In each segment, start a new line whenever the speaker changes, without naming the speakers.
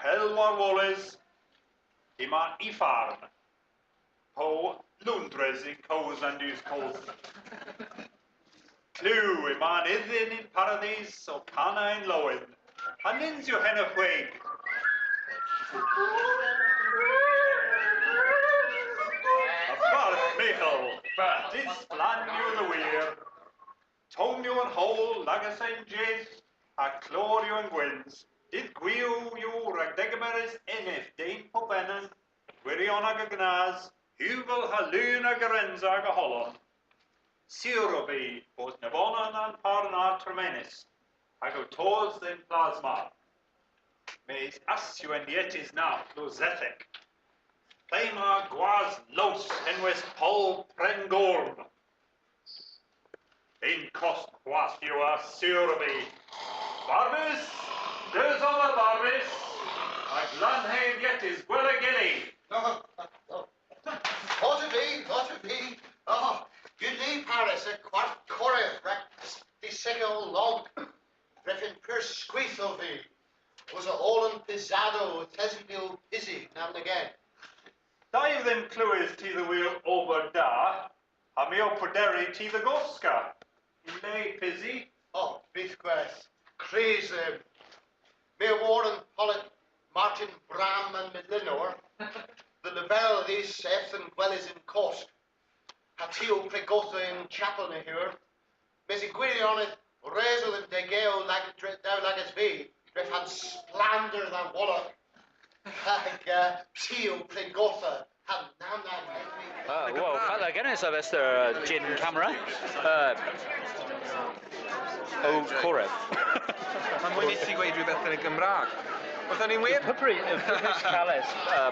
Elmar Wallace, ima I farm, po Lundres in Coes and Use Coes. Clue, iman iddyn in paradise, o cana in Lowen, a nins you hen of wig. A farth Michael, this plan you the weir. Tone you and hole, lagas and jace, a clor you and gwins. Did gwiw you ragdegameris enif dein pobennen, wirion ag a gnaz, hugel ha lun ag a renz ag a hollon. Sirobi, both nevonan and parna tremenis, ag o tos den plasma. Meis asju and yet is now closethic. Plema guaz los en west pol prengorm. In cost quas you are Sirobi. Barbis, there's all the Barbis. Ag lanheim yet is gwella gilly.
What to be? Oh, you leave Paris a quart correth, the second long. Refin per squeeze of thee. Was a all pisado, tesibio busy, now and again.
Dive them clues to the wheel over da, a meo poderi to the goska. Lay pizzy.
Oh, Beefquest, craze them. May Warren, Pollock, Martin, Bram, and Midlinor. The Lavelle of these Seth and Wellis in Cost. Hatio Pregotha in Chapel here. Messi Guiri on it, Rezel and Degeo Lagas V. Ref had splander than Wallach. Tio Pregotha.
Wel, falla gennych a Fester gin camera. O Coreb.
Mae'n mwyn i ti gweud rhywbeth yn y Gymraeg. Oedd hynny'n wir?
Hypri, Calais,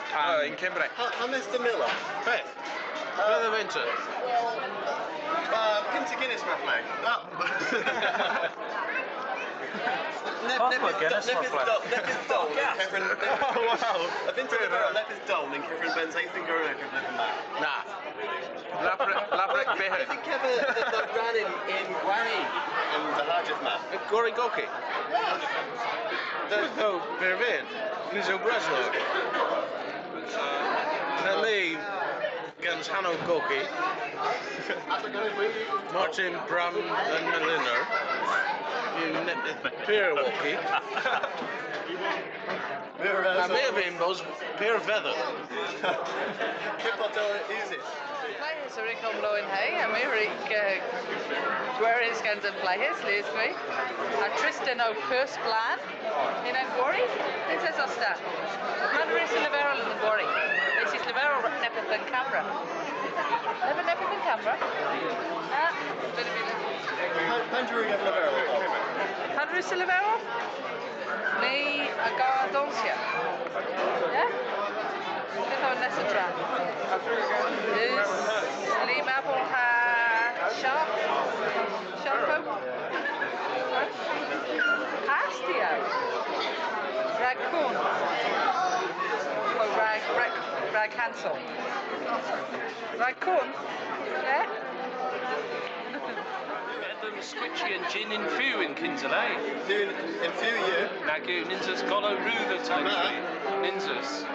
pan...
Yn Cymru.
Hanes de Miller.
Beth? Beth y fenter?
Pinta Guinness, my flag.
Guinness, my flag.
Lepis Dole, Kevin.
Oh, wow.
A Pinta de Miller, Lepis Dole, and Kevin Ben's 8th and Gorilla could live in that.
Na. Labrec
I
Beher.
think Kevin that ran in Gwari and the Hajjat man.
Gori Goki. Oh, Beher Vin. Nis o Breslog. Na Lee. Gens Hanno Goki. Martin Bram and Meliner. Peer Walkie. Na Beher Vin was Peer Feather.
Kipotella easy.
Players are on Lowen Hay, a Mirik Dweris Gans and Players, leads me. A Tristan O Purse Plan in Angori. It says Osta. Mandaris and Leverel in the Gori. This is Leverel Nepeth and Camera. Never Nepeth and Camera.
Pandering of Lavero.
Mandaris and Leverel? Nee, a Gardoncia. Yeah? Dit gaan we net zo traag. Dus Lim Apple Sharp. Sharpo. Astio. Raccoon. Oh, rag cancel. Raccoon. Yeah?
Squitchy and gin in few in Kinsley.
In few year.
Nagu ninjas golo rue the totally. Ninjas.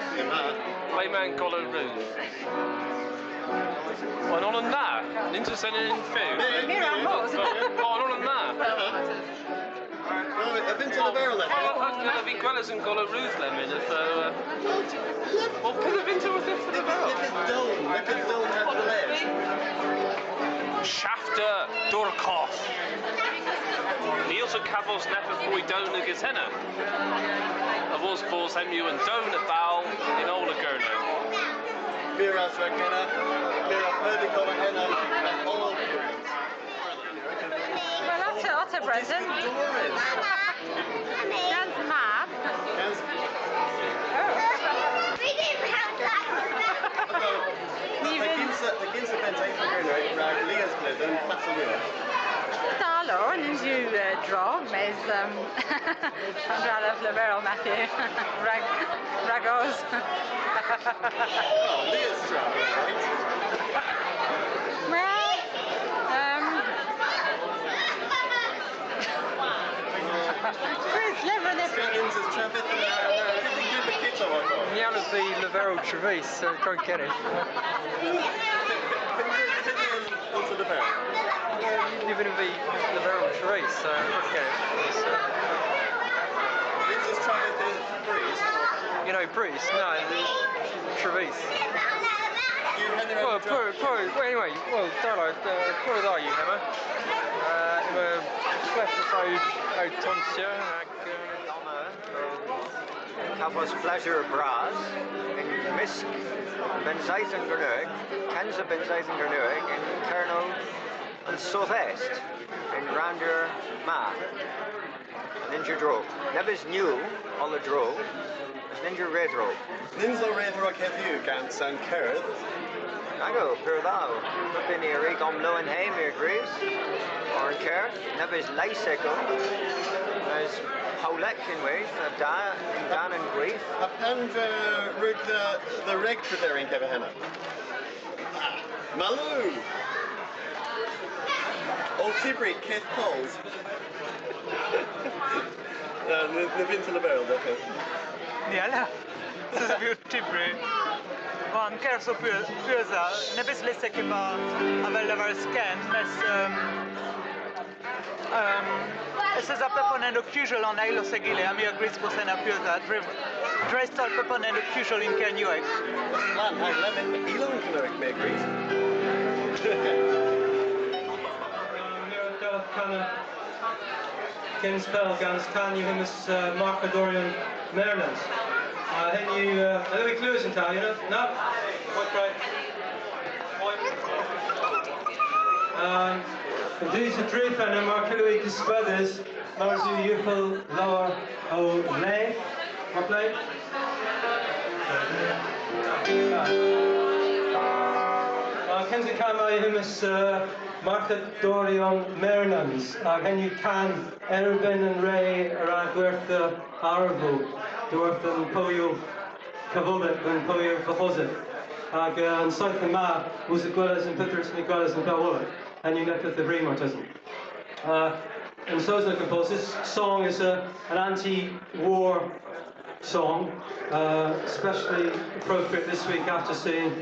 Playman golo rue. Well, on a na. Ninjas and in few.
Here I'm not.
Oh, on a na.
I've been to Lavero left.
I've been Gwellas and golo rue lemon. Well, could have been to a different
Lepis Dole had the leg.
Shafter Durkov. Niels and Cavos Nepper Boy Down the Gatenna. I was Force Emu and Down at Val in Ola Gurno.
Miras Rakena, Mira Perdicola Henna, and all
Well, that's a present. That's mad.
The Ginsa Pentagon, Rag Leah's Blitz, and Fatsawilla.
Dalo, and you draw, mais Andrada Flavero Matthew, Ragos.
Oh, Leah's draw, right?
Well, Chris, never.
Ginsa's Travis and
Niall of the Lavero Trevis, try and get it. Living in the Lavero Trevis, try and get it. You know Breeze? No, Trevis. Well, anyway, Darla, pwy are you, Emma? Yma plethora o tonsio
Cafodd pleasure bras yn misg benzaeth yn Gernyweg, cans o benzaeth yn Gernyweg, yn Cernol yn south-est, yn Grandir Ma, yn Ninja Dro. Nebys new, all the dro, is Ninja Redro.
Nins o Redro heddiw gan San Cerdd.
Nago, pyr ddaw. Rydyn ni rig om lo yn heim i'r gris, o'r Cerdd, nebys Leisego, nes Howlek yn weith, dan yn gweith.
A pan fy rwyd the reg pryder yn gefo hynna? Malw! O Tibri, Keith Pauls. Na fynd yn y berl, dach
Niala, sy'n fi Tibri. Van kers op pöza, ne bis liste kipa avel var scan, es is a peponen o cujol on ailo segile, a mi a gris posen a pöza, drestal peponen o cujol in Kenyuek.
Lan, hag lemon ilo yn Cynwyc me gris.
Ken spell gans can you him as Marcadorian Merlins. Then you there'll be clues in town, you know? No? What right? These are three fan and Marcadorian Squares, Marzu Yufel Lower O Lay. What play? Kenzie Kama him as Marcadorian Merlins. Then you can Erwin and Ray around where the Arvo. Dwarf yn powio cyfoldeb yn powio cyfosib. Ac yn saith y ma, wws y gwelys yn pythrs yn y gwelys yn belwoleg. And you get the brain autism. And so is the compose. This song is an anti-war song, especially appropriate this week after seeing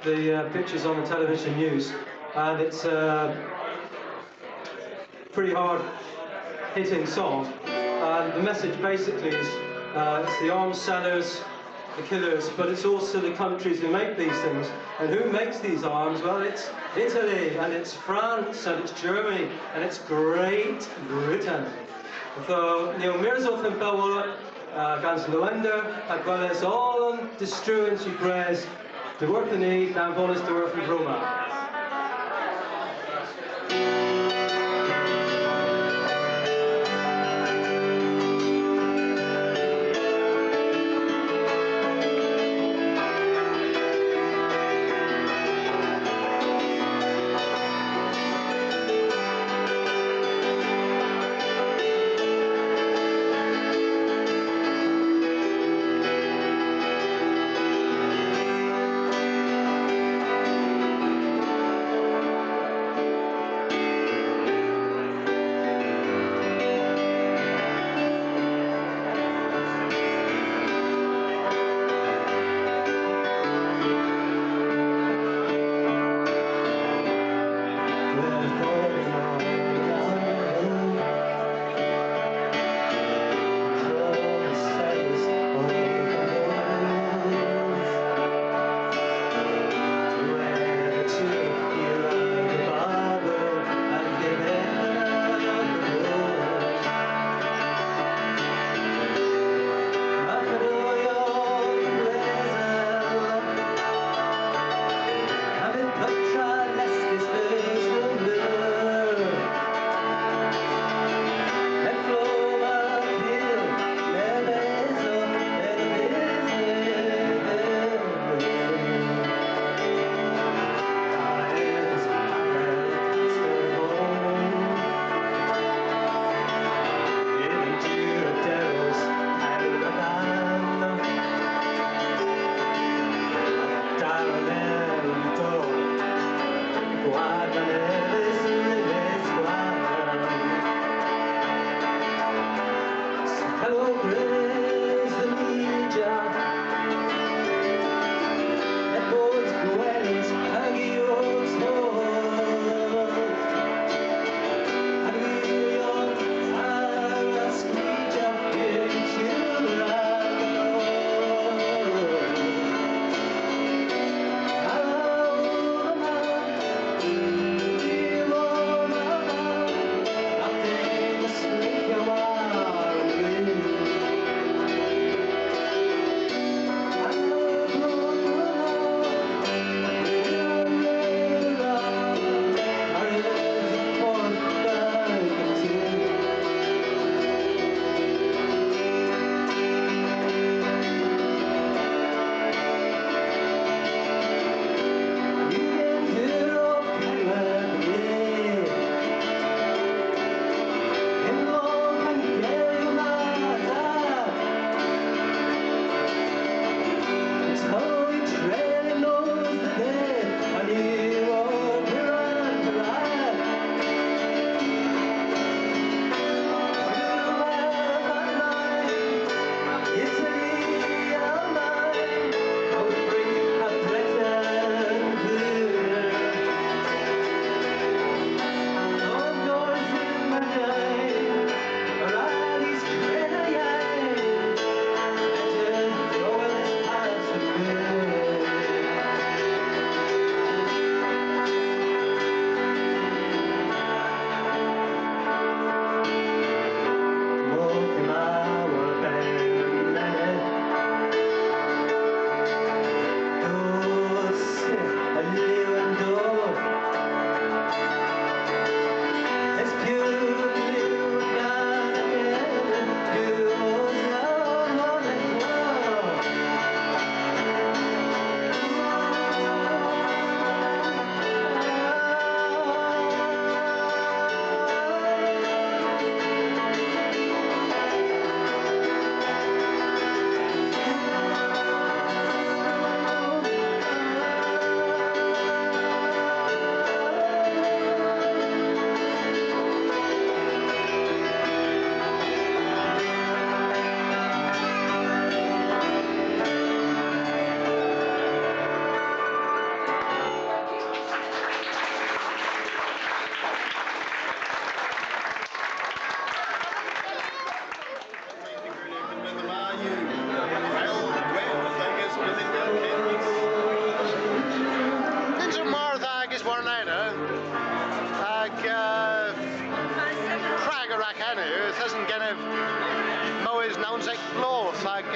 the pictures on the television news. And it's a pretty hard hitting song. And the message basically is it's the arms sellers, the killers, but it's also the countries who make these things. And who makes these arms? Well, it's Italy, and it's France, and it's Germany, and it's Great Britain. So, Neil Mirzoff and Belwala, Gans Luender, as well as all on distruents you praise, the work the need, Dan Bonus, the work from Roma.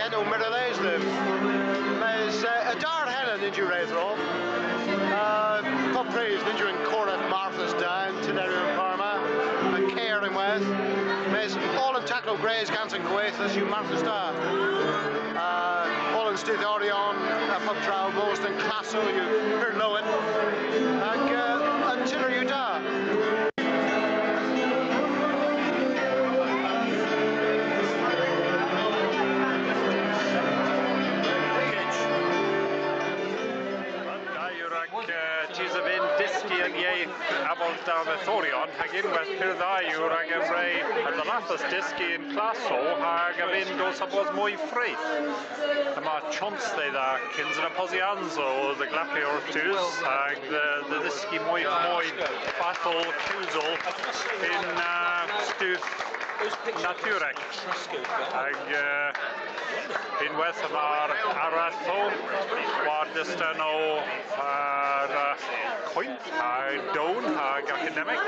get o Mirrorlays them. Mes a dar helen did you raise all? Pop praise did you in Coreth Martha's down to their Parma, a care in West. Mes all in Tackle Grays, Ganson Gwaith as you Martha's down. All in Stith Orion, Pop Trow, most in Classo, you heard know it. Until you die.
Tis a vin disci ag ieith abol down the Thorion, hag unwaith pyrddaiwr ag yn rei ar the lathas disci yn claso hag a vin dos a bos mwy ffrith. Yma chons they dda cyns yn y posianzo the glapi ortus hag the disci mwy fatal cwsol in stwth naturec. Hag unwaith yma'r aratho war dystan o Coint a Down ag academic.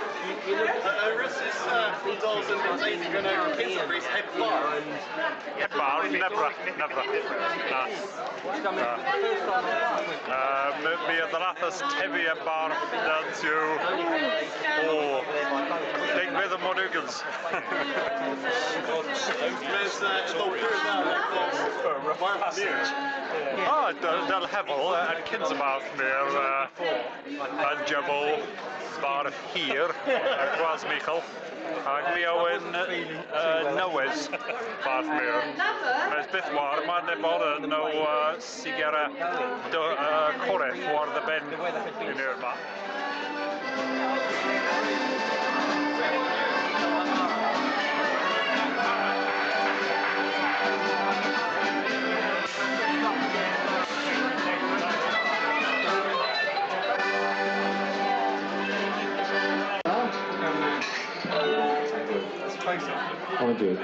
Hebbar, never. Mi oedd yr athas tefi y bar dan tiw o digwydd y Monugans. Del hefel yn cyns y math mi'r yn jabo bar hir a Gwas Michal ac mi owen nywys bar mi'r mes byth war mae'n nebod yn o sigara coreth war the ben yn yr ma.
I'll do it.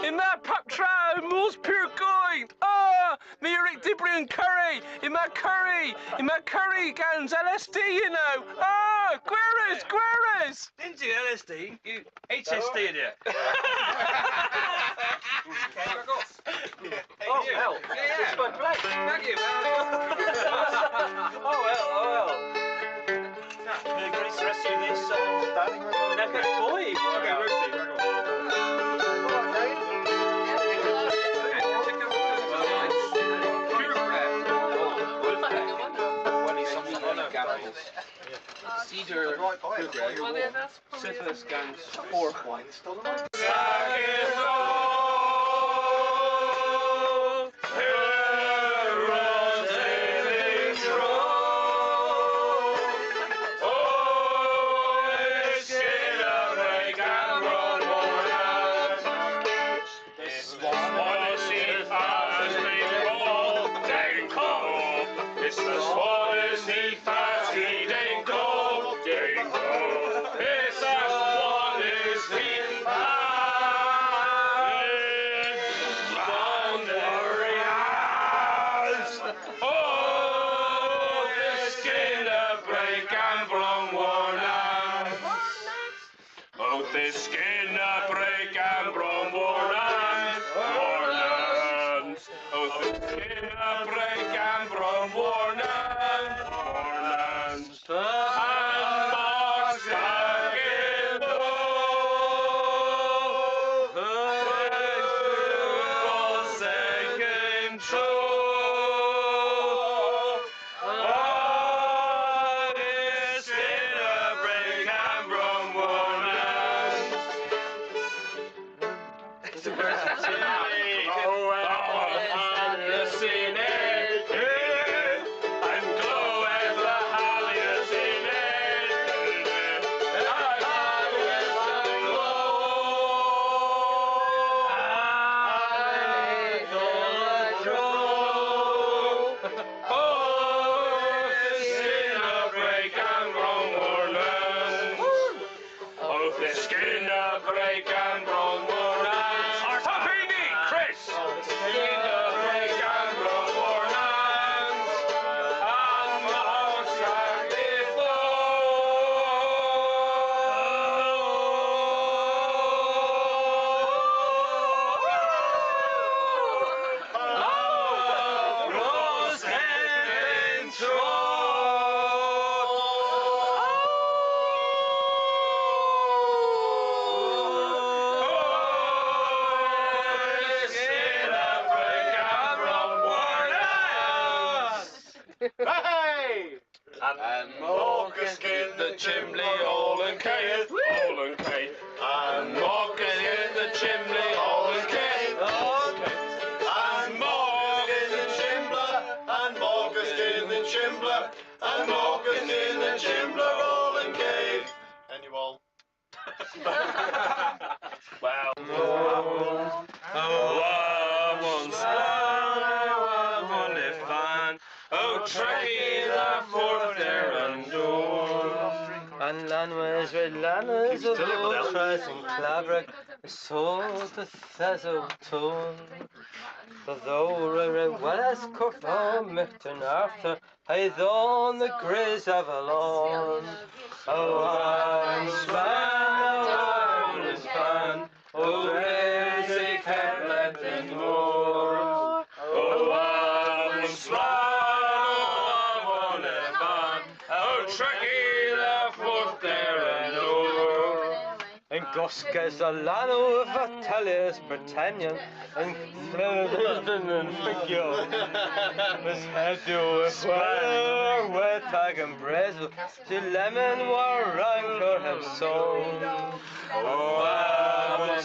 In my pop trial, most pure going. Oh, me Eric Dibry and Curry. In my curry guns LSD, you know. Oh, Guerres.
Didn't you LSD? You HSD, dear.
Oh, well. Yeah. It's my place. Thank you. Oh, well.
Can you Grace rescue this standing room?
Never boy.
Okay, Rosie,
Cedar Syphilis guns 4 points.
The skin break and from Warlands. Oh, the skin break and from Warlands. And marks back in forsaken true. Oh, the skin break and from Warlands.
It's a verse.
Skin break and run more nights. Artapini, Chris. In the break and run more nights. And the horse and the Rose and
Hey!
And Morcus in the chimney, all and Kate, all and Kate. And Morcus in the chimney, all and Kate, all and Kate. And Morcus in the chimbler, and Morcus in the chimbler, and Morcus in the chimbler, all and Kate.
And you all.
Well, oh, Trekkie the fourth there and door.
And Lanwas with Lanwas of Ultras and Clabrick, so the Thazel tone. Though Wallace Corfo, Micton Arthur, I on the Grizz Avalon. Oh, I'm span, oh, Grizzy can't let them more.
Oh, I'm oh, Trekkie the fourth there and door.
And Goskas Alano of Vitellius Britannian and Clodon and Figure was Hedu with Wetag and Brezel to Lemon war Rancor have sown.
Oh, I'm